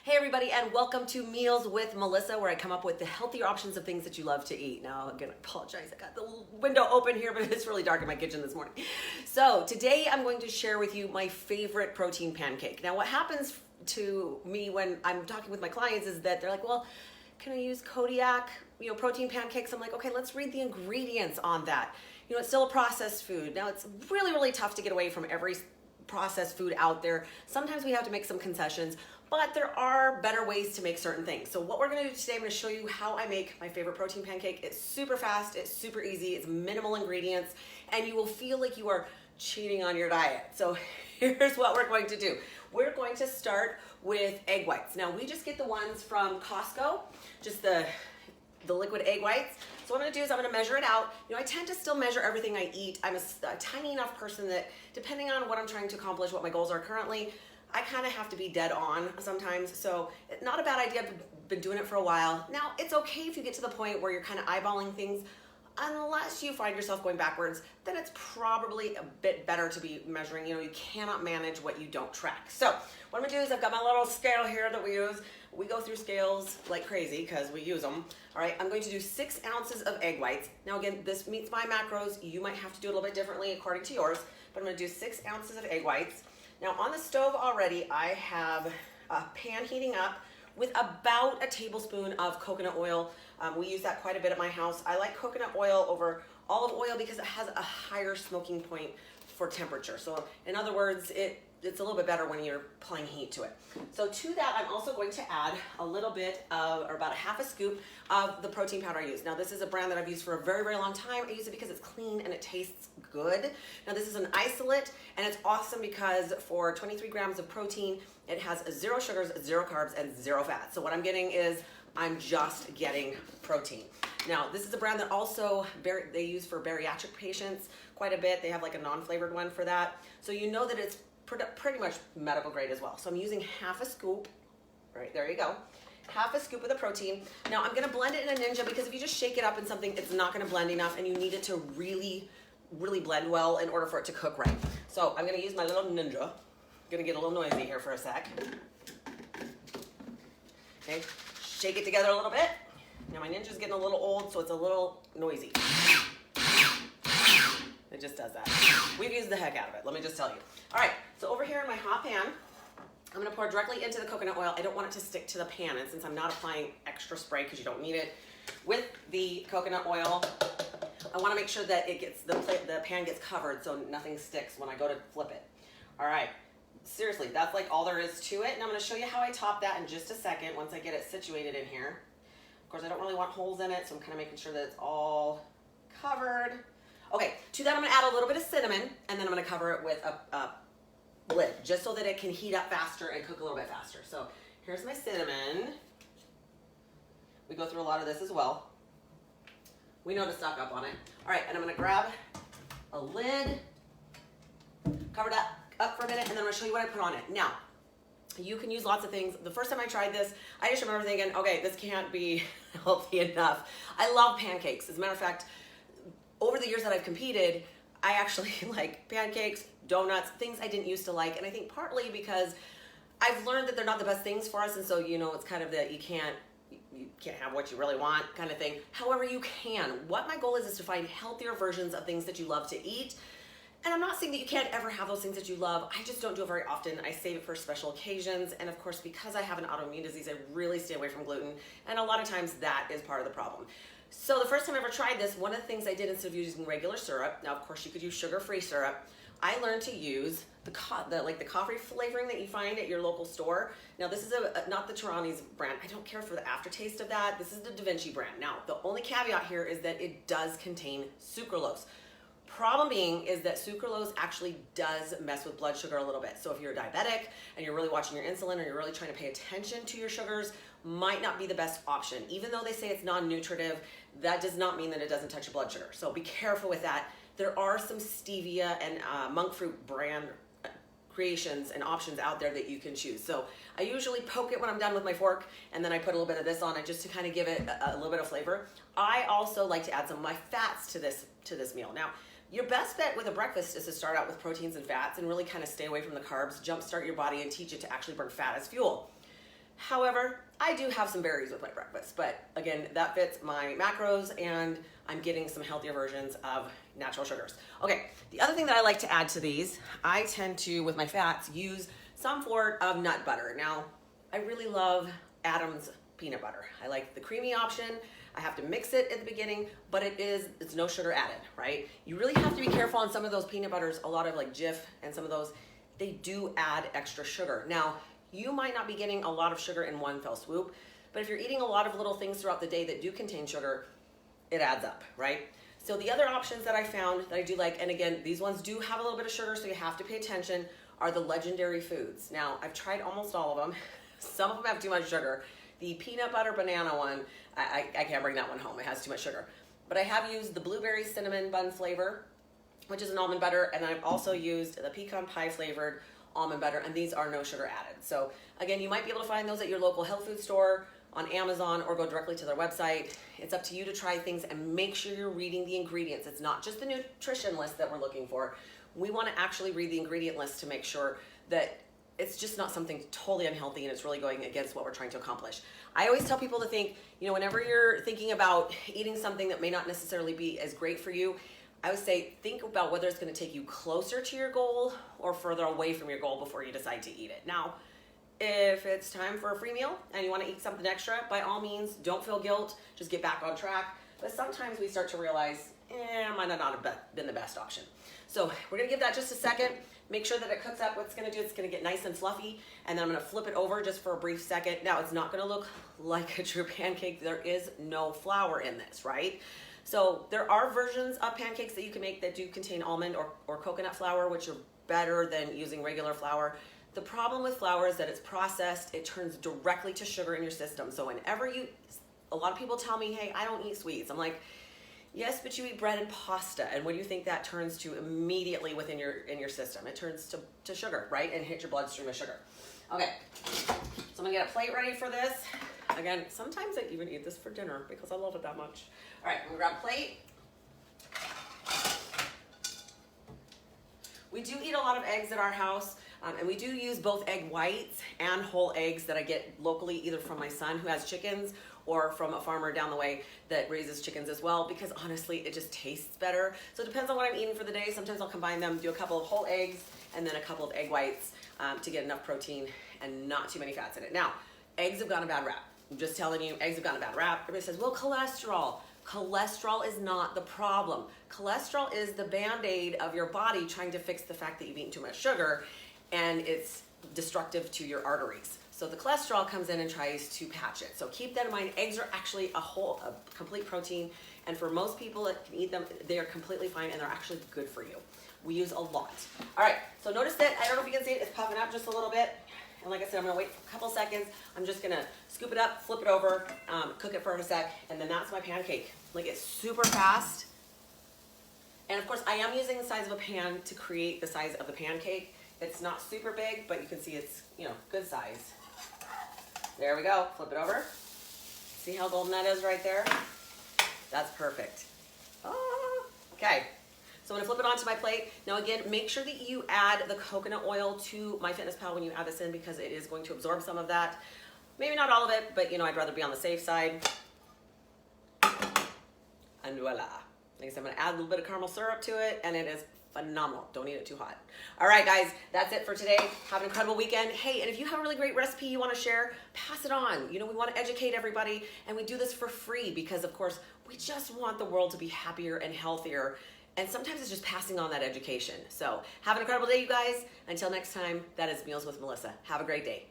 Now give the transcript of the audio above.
Hey everybody, and welcome to Meals with Melissa, where I come up with the healthier options of things that you love to eat. Now, again, I apologize, I got the window open here, but it's really dark in my kitchen this morning. So today I'm going to share with you my favorite protein pancake. Now, what happens to me when I'm talking with my clients is that they're like, well, can I use Kodiak, protein pancakes? I'm like, okay, let's read the ingredients on that. It's still a processed food. Now, it's really, really tough to get away from every processed food out there. Sometimes we have to make some concessions, but there are better ways to make certain things. So what we're gonna do today, I'm gonna show you how I make my favorite protein pancake. It's super fast, it's super easy, it's minimal ingredients, and you will feel like you are cheating on your diet. So here's what we're going to do. We're going to start with egg whites. Now we just get the ones from Costco, just the liquid egg whites. So what I'm gonna do is I'm gonna measure it out. I tend to still measure everything I eat. I'm a tiny enough person that depending on what I'm trying to accomplish, what my goals are currently, I kind of have to be dead on sometimes. So it's not a bad idea. I've been doing it for a while. Now it's okay if you get to the point where you're kind of eyeballing things. Unless you find yourself going backwards, then it's probably a bit better to be measuring. You cannot manage what you don't track. So what I'm gonna do is I've got my little scale here that we use. We go through scales like crazy because we use them. All right, I'm going to do 6 ounces of egg whites. Now again, this meets my macros. You might have to do it a little bit differently according to yours, but I'm gonna do 6 ounces of egg whites. Now on the stove already, I have a pan heating up with about a tablespoon of coconut oil. We use that quite a bit at my house. I like coconut oil over olive oil because it has a higher smoking point for temperature. So in other words, it's a little bit better when you're applying heat to it. So to that, I'm also going to add a little bit of, or about a half a scoop of the protein powder I use. Now this is a brand that I've used for a very, very long time. I use it because it's clean and it tastes good. Now this is an isolate, and it's awesome because for 23 grams of protein, it has 0 sugars, 0 carbs, and 0 fat. So what I'm getting is, I'm just getting protein. Now this is a brand that also they use for bariatric patients quite a bit. They have like a non-flavored one for that. So you know that it's pretty much medical grade as well. So I'm using half a scoop, right, there you go. Half a scoop of the protein. Now I'm gonna blend it in a Ninja because if you just shake it up in something, it's not gonna blend enough, and you need it to really, really blend well in order for it to cook right. So I'm gonna use my little Ninja. Gonna get a little noisy here for a sec. Okay, shake it together a little bit. Now my Ninja's getting a little old, so it's a little noisy. It just does that. We've used the heck out of it, let me just tell you. All right, so over here in my hot pan, I'm gonna pour directly into the coconut oil. I don't want it to stick to the pan, and since I'm not applying extra spray because you don't need it, with the coconut oil, I wanna make sure that it gets the pan gets covered so nothing sticks when I go to flip it. All right, seriously, that's like all there is to it, and I'm gonna show you how I top that in just a second once I get it situated in here. Of course, I don't really want holes in it, so I'm kind of making sure that it's all covered. Okay, to that I'm gonna add a little bit of cinnamon, and then I'm gonna cover it with a lid, just so that it can heat up faster and cook a little bit faster. So here's my cinnamon. We go through a lot of this as well. We know to stock up on it. All right, and I'm gonna grab a lid, cover that up for a minute, and then I'm gonna show you what I put on it. Now, you can use lots of things. The first time I tried this, I just remember thinking, okay, this can't be healthy enough. I love pancakes. As a matter of fact, over the years that I've competed, I actually like pancakes, donuts, things I didn't used to like. And I think partly because I've learned that they're not the best things for us. And so, it's kind of that you can't have what you really want kind of thing. However, you can. What my goal is to find healthier versions of things that you love to eat. And I'm not saying that you can't ever have those things that you love. I just don't do it very often. I save it for special occasions. And of course, because I have an autoimmune disease, I really stay away from gluten. And a lot of times that is part of the problem. So the first time I ever tried this, one of the things I did instead of using regular syrup, now of course you could use sugar-free syrup, I learned to use the coffee flavoring that you find at your local store. Now this is not the Tarani's brand. I don't care for the aftertaste of that. This is the Da Vinci brand. Now the only caveat here is that it does contain sucralose. Problem being is that sucralose actually does mess with blood sugar a little bit. So if you're diabetic and you're really watching your insulin, or you're really trying to pay attention to your sugars, might not be the best option. Even though they say it's non-nutritive, that does not mean that it doesn't touch your blood sugar. So be careful with that. There are some stevia and monk fruit brand creations and options out there that you can choose. So I usually poke it when I'm done with my fork, and then I put a little bit of this on it just to kind of give it a little bit of flavor. I also like to add some of my fats to this meal. Now, your best bet with a breakfast is to start out with proteins and fats and really kind of stay away from the carbs, jumpstart your body and teach it to actually burn fat as fuel. However, I do have some berries with my breakfast, but again, that fits my macros and I'm getting some healthier versions of natural sugars. Okay, the other thing that I like to add to these, I tend to, with my fats, use some form of nut butter. Now, I really love Adam's peanut butter. I like the creamy option. I have to mix it at the beginning, but it's no sugar added, right? You really have to be careful on some of those peanut butters, a lot of like Jif and some of those, they do add extra sugar. Now, you might not be getting a lot of sugar in one fell swoop, but if you're eating a lot of little things throughout the day that do contain sugar, it adds up, right? So the other options that I found that I do like, and again, these ones do have a little bit of sugar, so you have to pay attention, are the legendary foods. Now, I've tried almost all of them. Some of them have too much sugar. The peanut butter banana one, I can't bring that one home. It has too much sugar. But I have used the blueberry cinnamon bun flavor, which is an almond butter, and I've also used the pecan pie flavored almond butter, and these are no sugar added. So again, you might be able to find those at your local health food store, on Amazon, or go directly to their website. It's up to you to try things and make sure you're reading the ingredients. It's not just the nutrition list that we're looking for. We want to actually read the ingredient list to make sure that it's just not something totally unhealthy and it's really going against what we're trying to accomplish. I always tell people to think, whenever you're thinking about eating something that may not necessarily be as great for you, I would say think about whether it's going to take you closer to your goal or further away from your goal before you decide to eat it. Now, if it's time for a free meal and you want to eat something extra, by all means, don't feel guilt, just get back on track. But sometimes we start to realize, might not have been the best option. So we're going to give that just a second. Make sure that it cooks up. What's going to do, it's going to get nice and fluffy, and then I'm going to flip it over just for a brief second. Now, it's not going to look like a true pancake. There is no flour in this, right? So there are versions of pancakes that you can make that do contain almond or coconut flour, which are better than using regular flour. The problem with flour is that it's processed. It turns directly to sugar in your system. So whenever a lot of people tell me, hey, I don't eat sweets. I'm like, yes, but you eat bread and pasta. And what do you think that turns to immediately in your system? It turns to sugar, right? And hit your bloodstream of sugar. Okay, so I'm gonna get a plate ready for this. Again, sometimes I even eat this for dinner because I love it that much. All right, I'm gonna grab a plate. We do eat a lot of eggs at our house, and we do use both egg whites and whole eggs that I get locally, either from my son who has chickens or from a farmer down the way that raises chickens as well, because honestly, it just tastes better. So it depends on what I'm eating for the day. Sometimes I'll combine them, do a couple of whole eggs and then a couple of egg whites to get enough protein and not too many fats in it. Now, eggs have gotten a bad rap. I'm just telling you, eggs have gotten a bad rap. Everybody says, well, cholesterol. Cholesterol is not the problem. Cholesterol is the Band-Aid of your body trying to fix the fact that you've eaten too much sugar, and it's destructive to your arteries. So the cholesterol comes in and tries to patch it. So keep that in mind. Eggs are actually a complete protein, and for most people that can eat them, they are completely fine, and they're actually good for you. We use a lot. All right, so notice that, I don't know if you can see it, it's puffing up just a little bit. And like I said, I'm gonna wait for a couple seconds. I'm just gonna scoop it up, flip it over, cook it for a sec, and then that's my pancake. Like, it's super fast. And of course, I am using the size of a pan to create the size of the pancake. It's not super big, but you can see it's, good size. There we go, flip it over. See how golden that is right there? That's perfect. Okay. So I'm gonna flip it onto my plate. Now again, make sure that you add the coconut oil to MyFitnessPal when you add this in, because it is going to absorb some of that. Maybe not all of it, but I'd rather be on the safe side. And voila. Like I said, I'm gonna add a little bit of caramel syrup to it, and it is phenomenal. Don't eat it too hot. All right, guys, that's it for today. Have an incredible weekend. Hey, and if you have a really great recipe you wanna share, pass it on. We wanna educate everybody, and we do this for free because, of course, we just want the world to be happier and healthier. And sometimes it's just passing on that education. So have an incredible day, you guys. Until next time, that is Meals with Melissa. Have a great day.